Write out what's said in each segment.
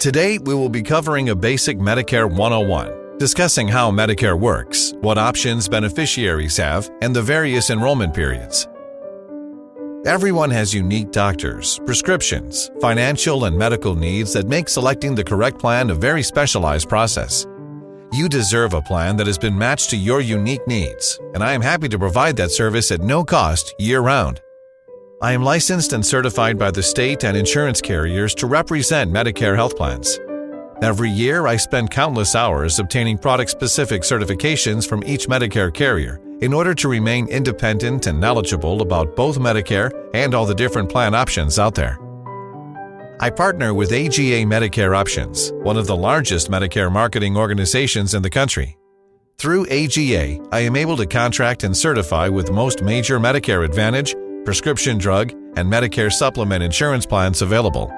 Today, we will be covering a basic Medicare 101, discussing how Medicare works, what options beneficiaries have, and the various enrollment periods. Everyone has unique doctors, prescriptions, financial and medical needs that make selecting the correct plan a very specialized process. You deserve a plan that has been matched to your unique needs, and I am happy to provide that service at no cost year-round. I am licensed and certified by the state and insurance carriers to represent Medicare health plans. Every year, I spend countless hours obtaining product-specific certifications from each Medicare carrier in order to remain independent and knowledgeable about both Medicare and all the different plan options out there. I partner with AGA Medicare Options, one of the largest Medicare marketing organizations in the country. Through AGA, I am able to contract and certify with most major Medicare Advantage, prescription drug, and Medicare supplement insurance plans available.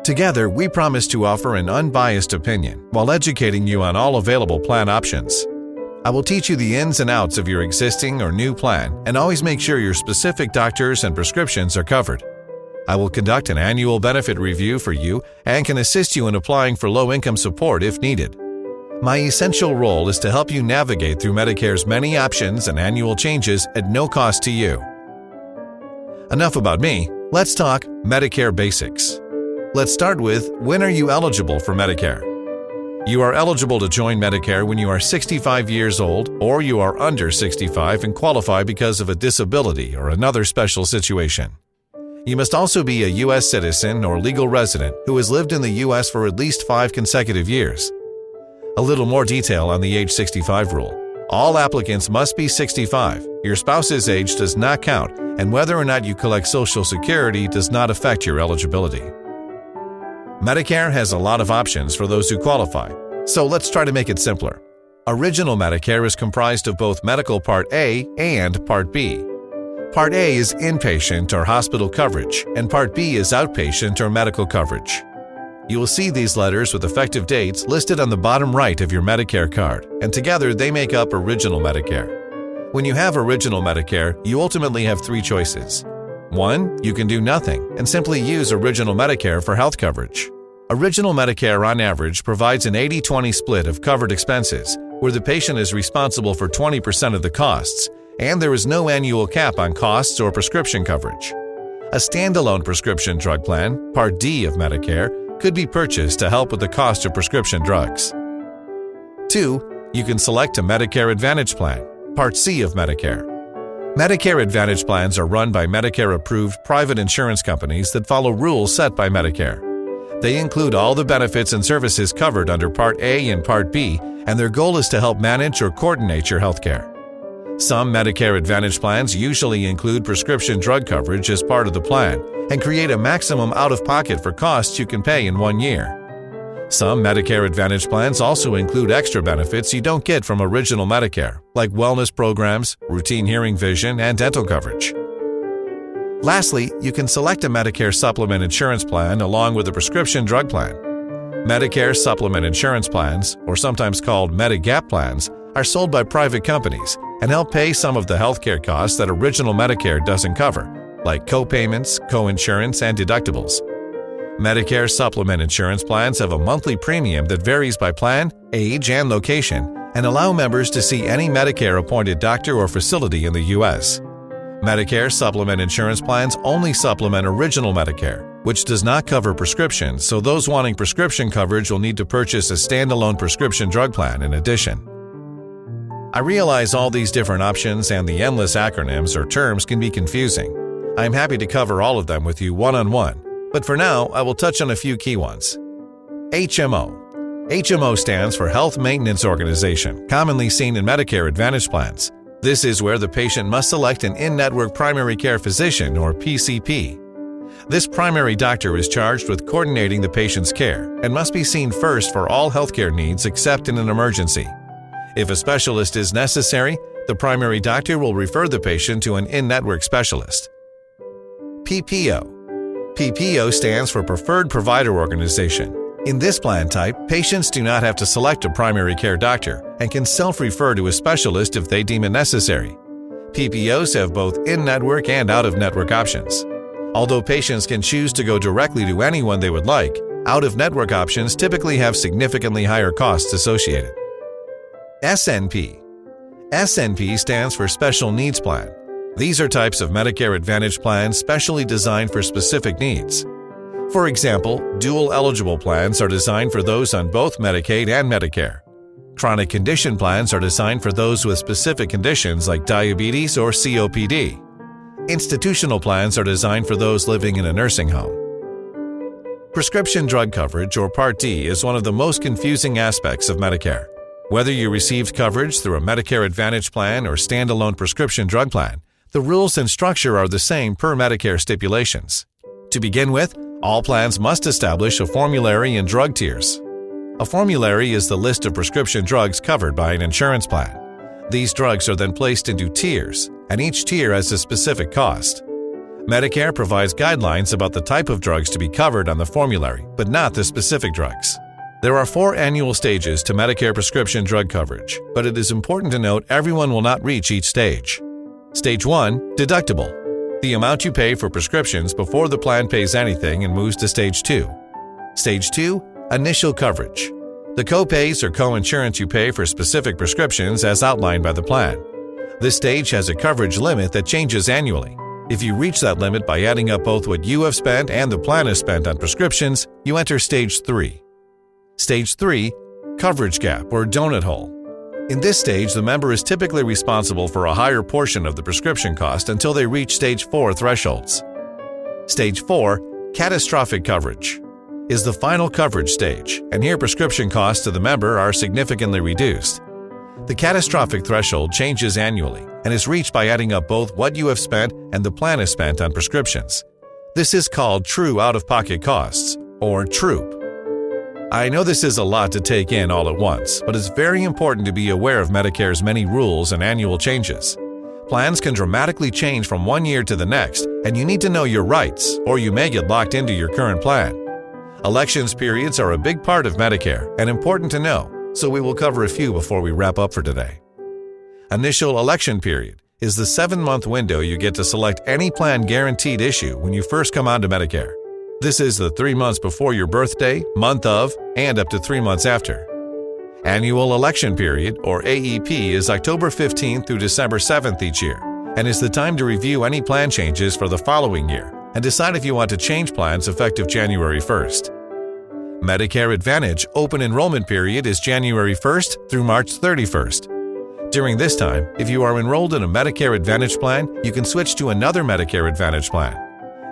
Together, we promise to offer an unbiased opinion while educating you on all available plan options. I will teach you the ins and outs of your existing or new plan and always make sure your specific doctors and prescriptions are covered. I will conduct an annual benefit review for you and can assist you in applying for low-income support if needed. My essential role is to help you navigate through Medicare's many options and annual changes at no cost to you. Enough about me, let's talk Medicare basics. Let's start with, when are you eligible for Medicare? You are eligible to join Medicare when you are 65 years old or you are under 65 and qualify because of a disability or another special situation. You must also be a U.S. citizen or legal resident who has lived in the U.S. for at least 5 consecutive years. A little more detail on the age 65 rule. All applicants must be 65. Your spouse's age does not count, and whether or not you collect Social Security does not affect your eligibility. Medicare has a lot of options for those who qualify, so let's try to make it simpler. Original Medicare is comprised of both Medical Part A and Part B. Part A is inpatient or hospital coverage, and Part B is outpatient or medical coverage. You will see these letters with effective dates listed on the bottom right of your Medicare card, and together they make up Original Medicare. When you have Original Medicare, you ultimately have 3 choices. 1. You can do nothing and simply use Original Medicare for health coverage. Original Medicare on average provides an 80-20 split of covered expenses, where the patient is responsible for 20% of the costs, and there is no annual cap on costs or prescription coverage. A standalone prescription drug plan, Part D of Medicare, could be purchased to help with the cost of prescription drugs. 2. You can select a Medicare Advantage plan, Part C of Medicare. Medicare Advantage plans are run by Medicare-approved private insurance companies that follow rules set by Medicare. They include all the benefits and services covered under Part A and Part B, and their goal is to help manage or coordinate your health care. Some Medicare Advantage plans usually include prescription drug coverage as part of the plan and create a maximum out-of-pocket for costs you can pay in 1 year. Some Medicare Advantage plans also include extra benefits you don't get from Original Medicare, like wellness programs, routine hearing vision, and dental coverage. Lastly, you can select a Medicare supplement insurance plan along with a prescription drug plan. Medicare supplement insurance plans, or sometimes called Medigap plans, are sold by private companies and help pay some of the healthcare costs that Original Medicare doesn't cover, like co-payments, co-insurance, and deductibles. Medicare supplement insurance plans have a monthly premium that varies by plan, age, and location, and allow members to see any Medicare-appointed doctor or facility in the U.S. Medicare supplement insurance plans only supplement Original Medicare, which does not cover prescriptions, so those wanting prescription coverage will need to purchase a standalone prescription drug plan in addition. I realize all these different options and the endless acronyms or terms can be confusing. I am happy to cover all of them with you one-on-one, but for now, I will touch on a few key ones. HMO. HMO stands for Health Maintenance Organization, commonly seen in Medicare Advantage plans. This is where the patient must select an in-network primary care physician, or PCP. This primary doctor is charged with coordinating the patient's care and must be seen first for all healthcare needs except in an emergency. If a specialist is necessary, the primary doctor will refer the patient to an in-network specialist. PPO. PPO stands for Preferred Provider Organization. In this plan type, patients do not have to select a primary care doctor and can self-refer to a specialist if they deem it necessary. PPOs have both in-network and out-of-network options. Although patients can choose to go directly to anyone they would like, Out-of-network options typically have significantly higher costs associated. SNP. SNP stands for Special Needs Plan. These are types of Medicare Advantage plans specially designed for specific needs. For example, dual-eligible plans are designed for those on both Medicaid and Medicare. Chronic condition plans are designed for those with specific conditions like diabetes or COPD. Institutional plans are designed for those living in a nursing home. Prescription drug coverage, or Part D, is one of the most confusing aspects of Medicare. Whether you received coverage through a Medicare Advantage plan or standalone prescription drug plan, the rules and structure are the same per Medicare stipulations. To begin with, all plans must establish a formulary and drug tiers. A formulary is the list of prescription drugs covered by an insurance plan. These drugs are then placed into tiers, and each tier has a specific cost. Medicare provides guidelines about the type of drugs to be covered on the formulary, but not the specific drugs. There are 4 annual stages to Medicare prescription drug coverage, but it is important to note everyone will not reach each stage. Stage 1, deductible. The amount you pay for prescriptions before the plan pays anything and moves to Stage 2. Stage 2, initial coverage. The co-pays or co-insurance you pay for specific prescriptions as outlined by the plan. This stage has a coverage limit that changes annually. If you reach that limit by adding up both what you have spent and the plan has spent on prescriptions, you enter Stage 3. Stage 3, coverage gap or donut hole. In this stage, the member is typically responsible for a higher portion of the prescription cost until they reach Stage 4 thresholds. Stage 4, catastrophic coverage, is the final coverage stage, and here prescription costs to the member are significantly reduced. The catastrophic threshold changes annually and is reached by adding up both what you have spent and the plan has spent on prescriptions. This is called true out-of-pocket costs, or TROOP. I know this is a lot to take in all at once, but it's very important to be aware of Medicare's many rules and annual changes. Plans can dramatically change from one year to the next, and you need to know your rights, or you may get locked into your current plan. Elections periods are a big part of Medicare and important to know, so we will cover a few before we wrap up for today. Initial election period is the 7-month window you get to select any plan guaranteed issue when you first come onto Medicare. This is the 3 months before your birthday, month of, and up to 3 months after. Annual election period, or AEP, is October 15th through December 7th each year, and is the time to review any plan changes for the following year and decide if you want to change plans effective January 1st. Medicare Advantage open enrollment period is January 1st through March 31st. During this time, if you are enrolled in a Medicare Advantage plan, you can switch to another Medicare Advantage plan.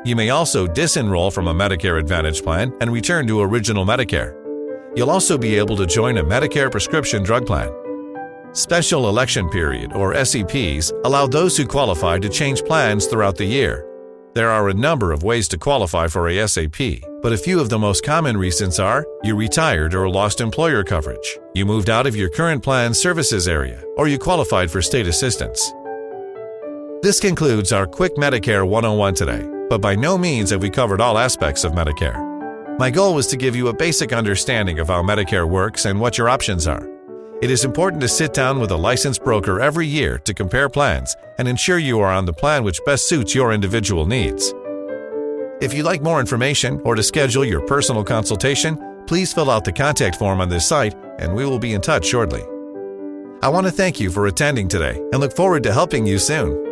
You may also disenroll from a Medicare Advantage plan and return to Original Medicare. You'll also be able to join a Medicare prescription drug plan. Special Election Period, or SEPs, allow those who qualify to change plans throughout the year. There are a number of ways to qualify for a SEP, but a few of the most common reasons are you retired or lost employer coverage, you moved out of your current plan's services area, or you qualified for state assistance. This concludes our quick Medicare 101 today, but by no means have we covered all aspects of Medicare. My goal was to give you a basic understanding of how Medicare works and what your options are. It is important to sit down with a licensed broker every year to compare plans and ensure you are on the plan which best suits your individual needs. If you'd like more information or to schedule your personal consultation, please fill out the contact form on this site and we will be in touch shortly. I want to thank you for attending today and look forward to helping you soon.